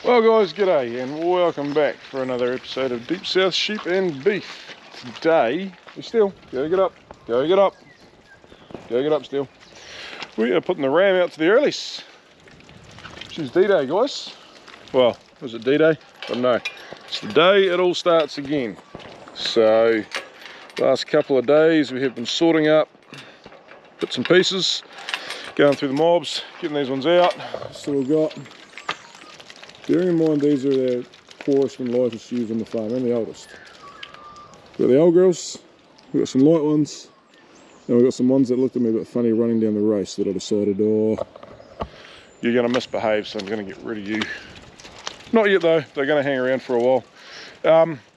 Well guys, g'day and welcome back for another episode of Deep South Sheep and Beef. Today, still, go get up, still. We are putting the ram out to the earlies. She's D-Day, guys. Well, was it D-Day? I don't know. It's the day it all starts again. So, last couple of days we have been sorting up bits and pieces, going through the mobs, getting these ones out. So we've got, bearing in mind these are the poorest and lightest ewes on the farm and the oldest. We've got the old girls, we've got some light ones, and we've got some ones that looked at me a bit funny running down the race that I decided, oh, you're going to misbehave, so I'm going to get rid of you. Not yet though, they're going to hang around for a while.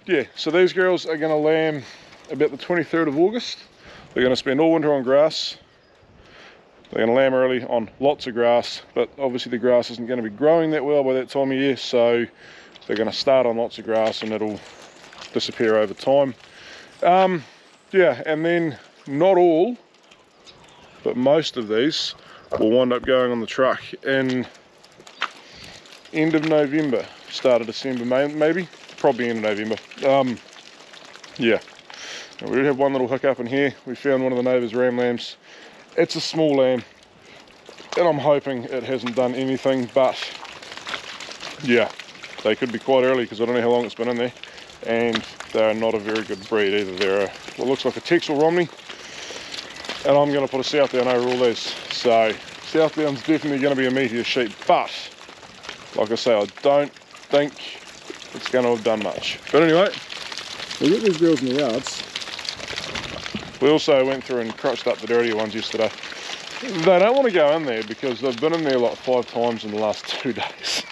Yeah, so these girls are going to lamb about the 23rd of August. They're going to spend all winter on grass. They're going to lamb early on lots of grass, but obviously the grass isn't going to be growing that well by that time of year, so they're going to start on lots of grass and it'll disappear over time. Yeah, and then not all, but most of these will wind up going on the truck in end of November, start of December maybe, probably end of November. Yeah, and we did have one little hiccup in here. We found one of the neighbours' ram lambs. It's a small lamb, and I'm hoping it hasn't done anything, but yeah, they could be quite early because I don't know how long it's been in there, and they're not a very good breed either. They're what looks like a Texel Romney, and I'm going to put a Southdown over all these. So Southdown's definitely going to be a meatier sheep, but like I say, I don't think it's going to have done much. But anyway, we'll get these girls in the yards. We also went through and crutched up the dirtier ones yesterday. They don't want to go in there because they've been in there like 5 times in the last 2 days.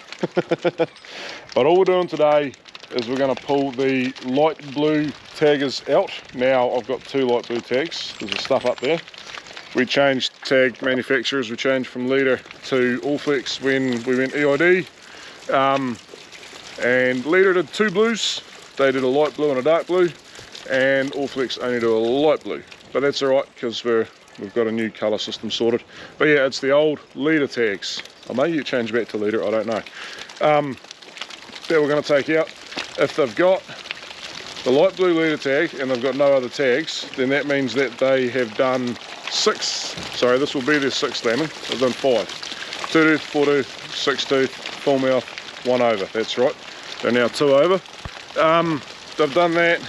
But all we're doing today is we're going to pull the light blue taggers out. Now I've got 2 light blue tags. There's the stuff up there. We changed tag manufacturers. We changed from Leader to Allflex when we went EID. And Leader did 2 blues. They did a light blue and a dark blue. And Allflex only do a light blue, but that's alright because we've got a new colour system sorted. But yeah, it's the old Leader tags. I may get changed back to Leader, I don't know. That we're going to take out. If they've got the light blue Leader tag and they've got no other tags, then that means that they have done 6, sorry, this will be their 6th lambing. They've done 5. 2 tooth, 4 tooth, 6 tooth, full mouth, 1 over, that's right. They're now 2 over. They've done that.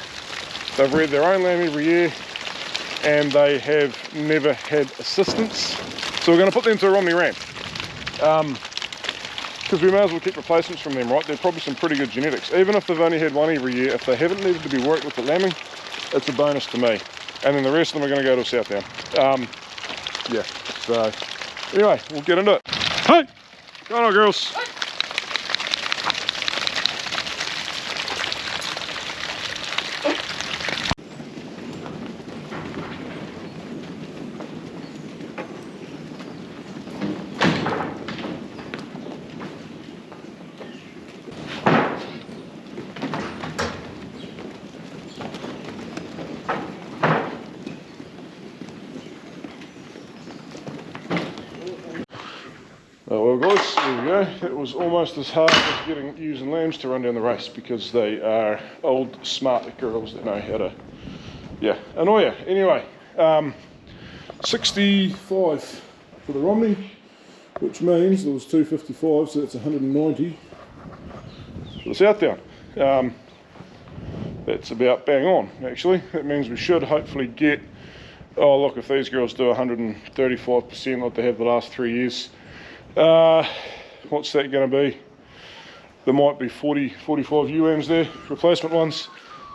They've reared their own lamb every year and they have never had assistance. So we're going to put them to a Romney ram. Because we may as well keep replacements from them, right? They're probably some pretty good genetics. Even if they've only had one every year, if they haven't needed to be worked with the lambing, it's a bonus to me. And then the rest of them are going to go to a Southdown. Yeah, so anyway, we'll get into it. Hey! Go on, girls. Oh well guys, there we go. It was almost as hard as getting ewes and lambs to run down the race because they are old smart girls that know how to, yeah, annoy you. Anyway, 65 for the Romney, which means there was 255, so that's 190 for the Southdown. That's about bang on actually. That means we should hopefully get, oh look, if these girls do 135% like they have the last 3 years, what's that going to be? There might be 45 UMs there, replacement ones.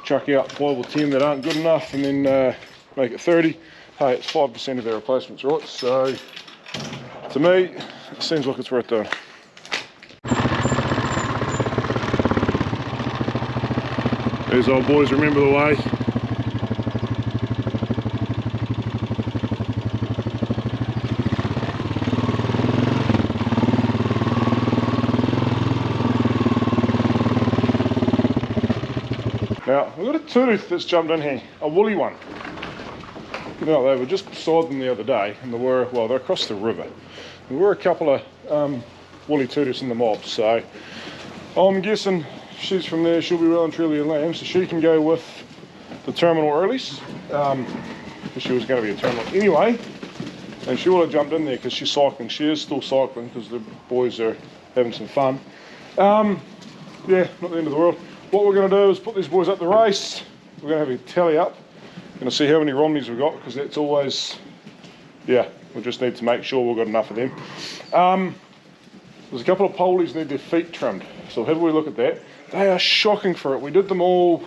Chuck out 5 or 10 that aren't good enough and then make it 30. Hey, it's 5% of our replacements, right? So to me, it seems like it's worth doing. These old boys remember the way. Now, we've got a tooth that's jumped in here, a woolly one. You know, they were just beside them the other day, and there were, well, they're across the river. There were a couple of woolly tooths in the mob, so I'm guessing she's from there, she'll be well and truly a lamb, so she can go with the terminal earlies. She was going to be a terminal anyway, and she would have jumped in there because she's cycling. She is still cycling because the boys are having some fun. Yeah, not the end of the world. What we're going to do is put these boys up the race. We're going to have a tally up. Going to see how many Romneys we've got, because that's always, yeah, we just need to make sure we've got enough of them. There's a couple of polies need their feet trimmed, so have a look at that. They are shocking for it. We did them all,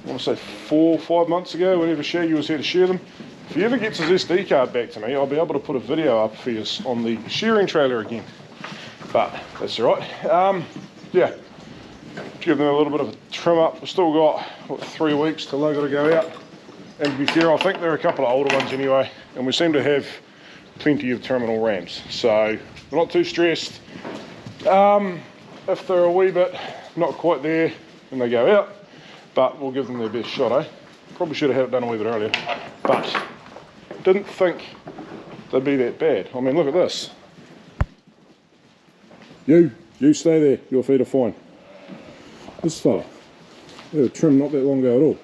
I want to say 4 or 5 months ago, whenever Shaggy was here to share them. If he ever gets his SD card back to me, I'll be able to put a video up for you on the shearing trailer again. But that's all right. Yeah, give them a little bit of a trim up. We've still got, what, 3 weeks till they've got to go out. And to be fair, I think there are a couple of older ones anyway, and we seem to have plenty of terminal rams, so we're not too stressed. If they're a wee bit not quite there when they go out, but we'll give them their best shot, eh? Probably should have had it done a wee bit earlier, but didn't think they'd be that bad. I mean, look at this. You stay there, your feet are fine. This fella, they were trimmed not that long ago at all,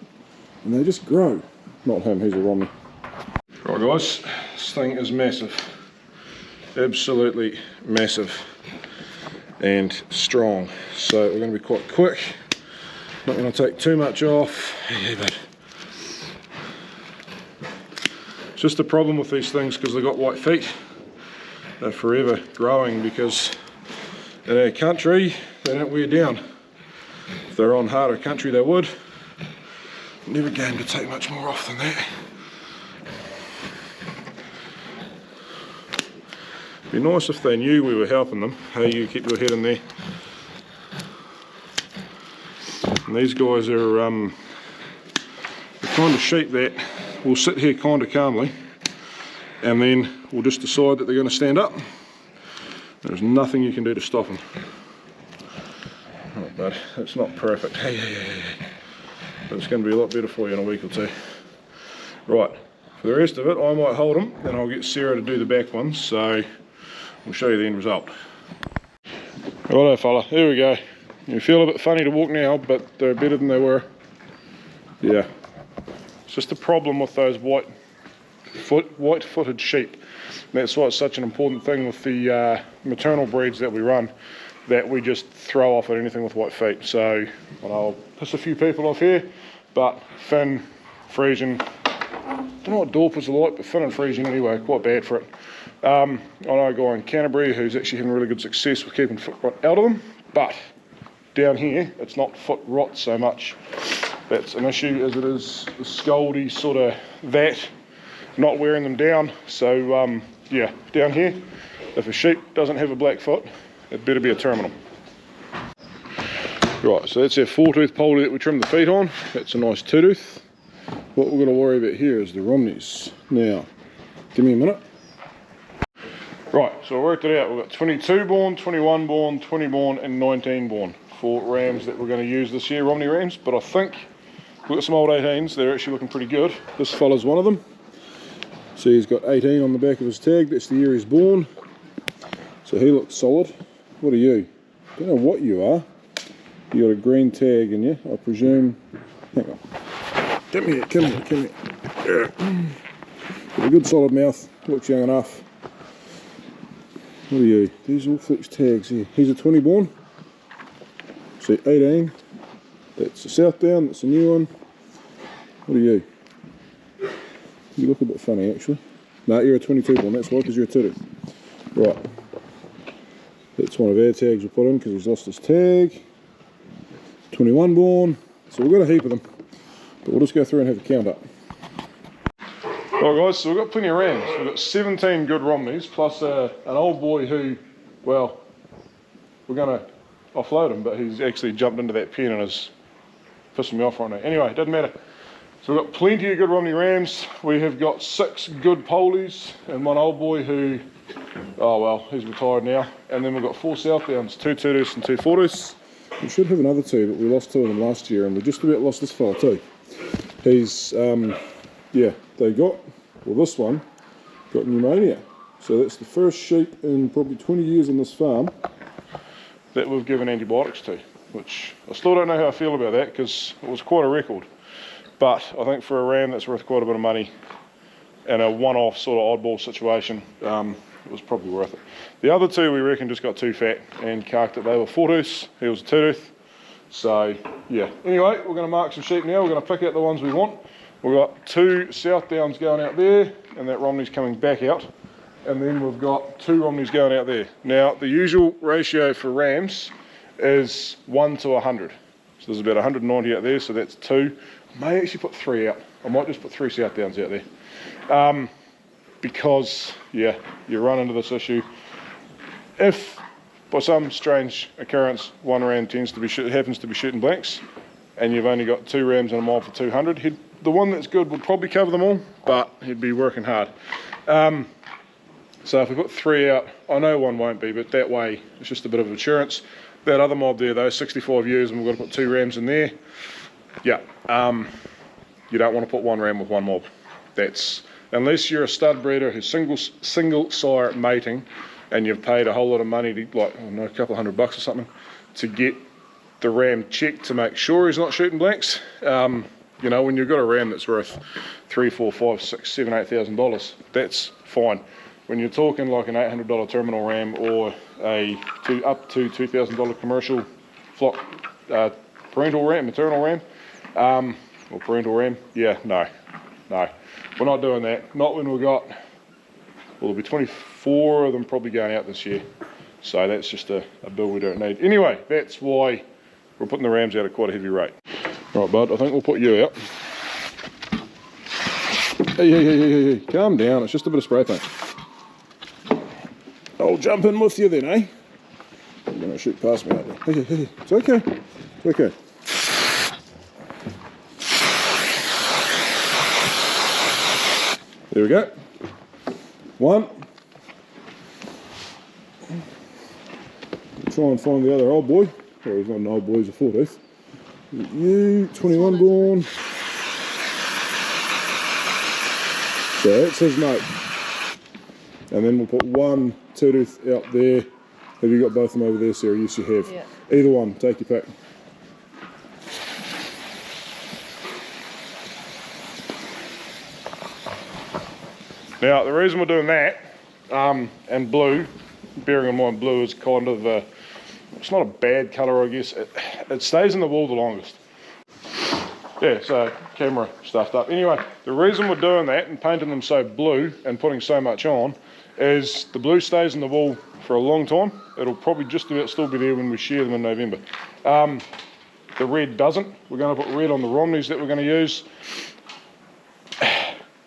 and they just grow. Not him, he's a Romney. Right guys, this thing is massive. Absolutely massive and strong. So we're going to be quite quick. Not going to take too much off. Yeah, but it's just a problem with these things because they've got white feet. They're forever growing because in our country they don't wear down. If they're on harder country they would. Never going to take much more off than that. Be nice if they knew we were helping them. Hey, you keep your head in there. And these guys are the kind of sheep that will sit here kind of calmly, and then we'll just decide that they're going to stand up. There's nothing you can do to stop them. Oh, but it's not perfect. Hey. But it's going to be a lot better for you in a week or two. Right, for the rest of it, I might hold them, and I'll get Sarah to do the back ones, so we'll show you the end result. Righto fella, here we go. You feel a bit funny to walk now, but they're better than they were. Yeah, it's just a problem with those white-footed sheep. That's why it's such an important thing with the maternal breeds that we run, that we just throw off at anything with white feet. So I'll piss a few people off here, but Finn, Frisian, I don't know what Dorpers are like, but Finn and Frisian anyway, quite bad for it. I know a guy in Canterbury who's actually having really good success with keeping foot rot out of them, but down here it's not foot rot so much. That's an issue as it is the scaldy sort of that, not wearing them down. So yeah, down here, if a sheep doesn't have a black foot, it better be a terminal. Right, so that's our 4-tooth poly that we trimmed the feet on. That's a nice 2-tooth. What we're going to worry about here is the Romneys. Now, give me a minute. Right, so I worked it out. We've got 22 born, 21 born, 20 born and 19 born for rams that we're going to use this year, Romney rams. But I think we've got some old 18s. They're actually looking pretty good. This fella's one of them. See, he's got 18 on the back of his tag. That's the year he's born. So he looks solid. What are you? I don't know what you are. You got a green tag in you, I presume. Hang on. Come here. Got a good solid mouth. Looks young enough. What are you? These all fixed tags here. He's a 20 born. See, 18. That's a Southdown. That's a new one. What are you? You look a bit funny actually. No, you're a 22 born. That's why, because you're a 2. Right. That's one of our tags we put in because he's lost his tag. 21 born. So we've got a heap of them. But we'll just go through and have a count up. Right guys, so we've got plenty of rams. We've got 17 good Romneys, plus an old boy who, well, we're going to offload him, but he's actually jumped into that pen and is pissing me off right now. Anyway, it doesn't matter. So we've got plenty of good Romney rams. We have got 6 good polies and one old boy who, oh well, he's retired now. And then we've got 4 Southdowns, 2 2-tooths and 2 4-tooths. We should have another 2, but we lost 2 of them last year, and we just about lost this fella too. He's, yeah, they got, well this one got pneumonia. So that's the first sheep in probably 20 years on this farm that we've given antibiotics to, which I still don't know how I feel about that, because it was quite a record. But I think for a ram that's worth quite a bit of money and a one-off sort of oddball situation, it was probably worth it. The other two we reckon just got too fat and carked it. They were 4-tooths, he was a 2-tooth. So yeah, anyway, we're going to mark some sheep now. We're going to pick out the ones we want. We've got 2 South Downs going out there, and that Romney's coming back out. And then we've got 2 Romneys going out there. Now, the usual ratio for rams is 1 to 100. So there's about 190 out there, so that's 2. I may actually put 3 out. I might just put 3 South Downs out there. Because, yeah, you run into this issue. If, by some strange occurrence, one ram happens to be shooting blanks, and you've only got 2 rams in a mob for 200, the one that's good would probably cover them all, but he'd be working hard. So if we put 3 out, I know one won't be, but that way it's just a bit of insurance. That other mob there though, 65 ewes, and we've got to put 2 rams in there. Yeah, you don't want to put 1 ram with 1 mob. That's, unless you're a stud breeder who's single sire mating, and you've paid a whole lot of money, to, like, I don't know, a couple $100 or something, to get the ram checked to make sure he's not shooting blanks. You know, when you've got a ram that's worth $3, $4, $5, $6, $7, $8,000, that's fine. When you're talking like an $800 terminal ram or a up to $2,000 commercial flock parental ram, maternal ram, or parental ram, yeah, no, we're not doing that. Not when we've got, well, there'll be 24 of them probably going out this year. So that's just a bill we don't need. Anyway, that's why we're putting the rams out at quite a heavy rate. Right, bud, I think we'll put you out. Hey, calm down, it's just a bit of spray paint. I'll jump in with you then, eh? You're going to shoot past me, aren't you? Hey, it's okay. It's okay. There we go. 1. Try and find the other old boy. Well, he's not an old boy, he's a 4-tooth. You, 21 born. So that's his note. And then we'll put 1 2-tooth out there. Have you got both of them over there, Sarah? Yes, you have. Yeah. Either one, take your pick. Now, the reason we're doing that, and blue, bearing in mind blue is kind of, it's not a bad colour, I guess. It stays in the wool the longest. Yeah, so camera stuffed up. Anyway, the reason we're doing that and painting them so blue and putting so much on is the blue stays in the wool for a long time. It'll probably just about still be there when we shear them in November. The red doesn't. We're going to put red on the Romneys that we're going to use.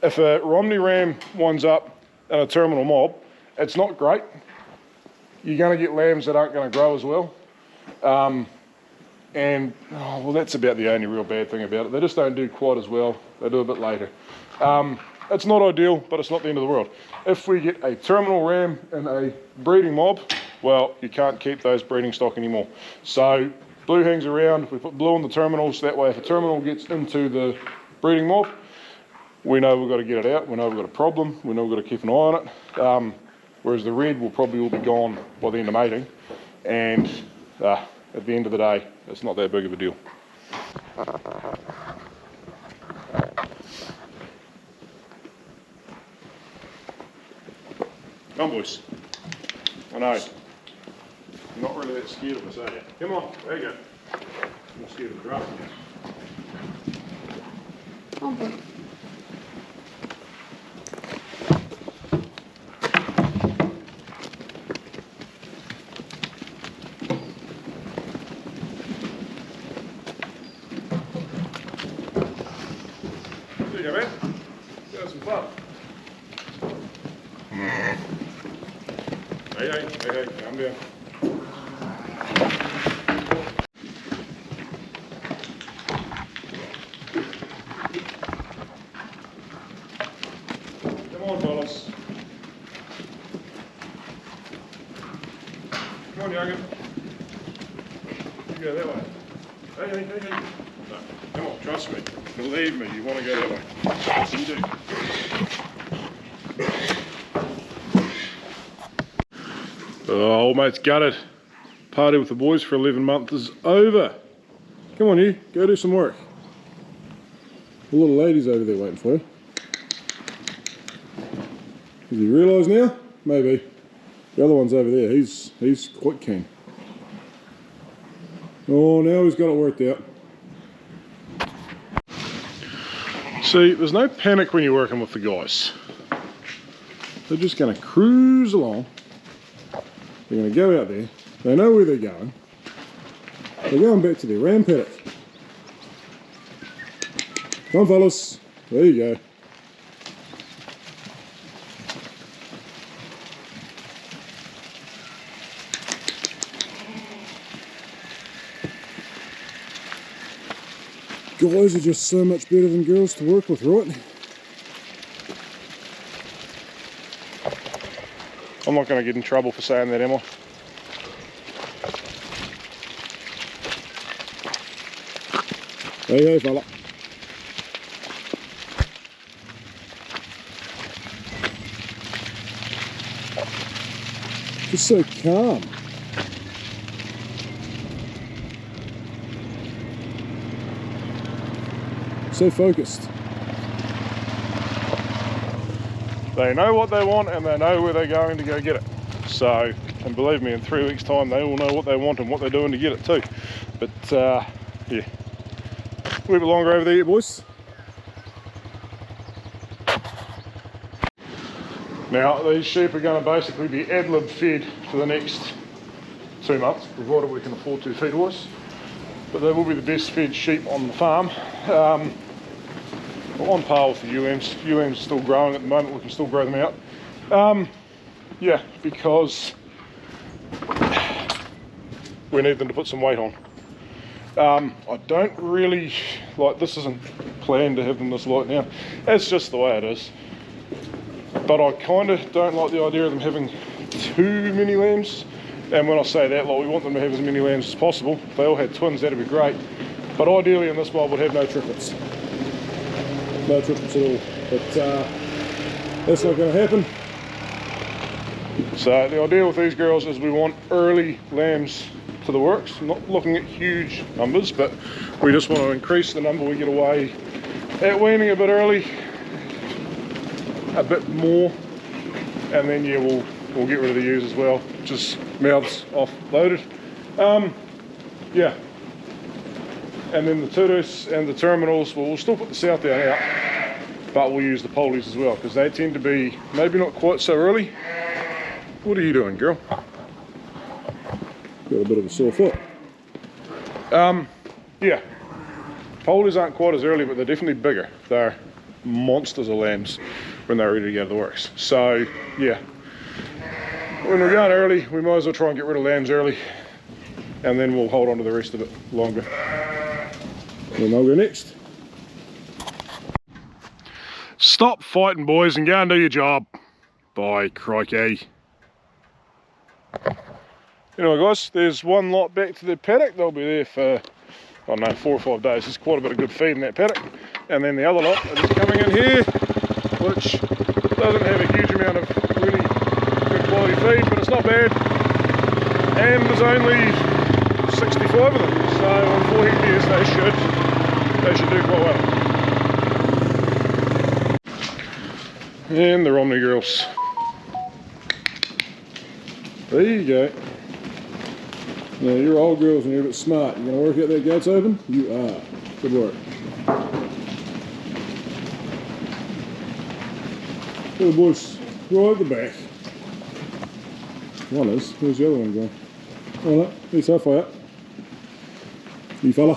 If a Romney ram winds up in a terminal mob, it's not great. You're going to get lambs that aren't going to grow as well. Well, that's about the only real bad thing about it. They just don't do quite as well. They do a bit later. It's not ideal, but it's not the end of the world. If we get a terminal ram in a breeding mob, well, you can't keep those breeding stock anymore. So blue hangs around. We put blue on the terminals. That way, if a terminal gets into the breeding mob, we know we've got to get it out. We know we've got a problem. We know we've got to keep an eye on it. Whereas the red will probably all be gone by the end of mating. And at the end of the day, it's not that big of a deal. Come on, boys. I know. You're not really that scared of us, are you? Come on, there you go. I'm not scared of the drum. Oh, boy. There you go, man. Have some fun. Hey, calm down. Come on, fellas. Come on, young'un. You go that way. Hey. No, come on, trust me. Believe me, you want to go that way. Yes, you do. Oh, old mate's gutted. party with the boys for 11 months is over. Come on, you, go do some work. The little lady's over there waiting for you. Does he realise now? Maybe. The other one's over there. He's quite keen. Oh, now he's got it worked out. See, there's no panic when you're working with the guys. They're just going to cruise along. They're going to go out there. They know where they're going. They're going back to their ram paddock. Come on, fellas. There you go. Guys are just so much better than girls to work with, right? I'm not going to get in trouble for saying that, am I? Hey, hey, fella. Just so calm. So focused. They know what they want and they know where they're going to go get it. So, and believe me, in 3 weeks' time they will know what they want and what they're doing to get it too. But yeah, a little bit longer over there, boys. Now these sheep are going to basically be ad-lib fed for the next 2 months, provided we can afford to feed-wise. But they will be the best fed sheep on the farm. We're on par with the ewes. Ewes are still growing at the moment, we can still grow them out. Yeah, because we need them to put some weight on. I don't really, like, this isn't planned to have them this light now. It's just the way it is. But I kind of don't like the idea of them having too many lambs. And when I say that, like, we want them to have as many lambs as possible. If they all had twins, that'd be great. But ideally in this mob would have no triplets. No triplets at all. But that's not going to happen. So the idea with these girls is we want early lambs to the works. I'm not looking at huge numbers, but we just want to increase the number we get away at weaning a bit early, a bit more, and then yeah, we'll get rid of the ewes as well, just mouths offloaded. Yeah, and then the turtles and the terminals, well, we'll still put the south down out, but we'll use the polies as well, because they tend to be maybe not quite so early. What are you doing, girl? Got a bit of a sore foot. Yeah, polies aren't quite as early, but they're definitely bigger. They're monsters of lambs when they're ready to go to the works. So yeah, when we're going early, we might as well try and get rid of lambs early, and then we'll hold on to the rest of it longer. Then I'll go next. Stop fighting, boys, and go and do your job. Bye, crikey. Anyway guys, there's one lot back to the paddock. They'll be there for, I don't know, 4 or 5 days. There's quite a bit of good feed in that paddock. And then the other lot are just coming in here, which doesn't have a huge amount of really good quality feed, but it's not bad. And there's only 65 of them, so on 4 hectares they should do quite well. And the Romney girls. There you go. Now you're all girls and you're a bit smart. You gonna work out that gates open? You are. Good work. Little boys right at the back. One is. Where's the other one going? Oh no, he's halfway up. You fella.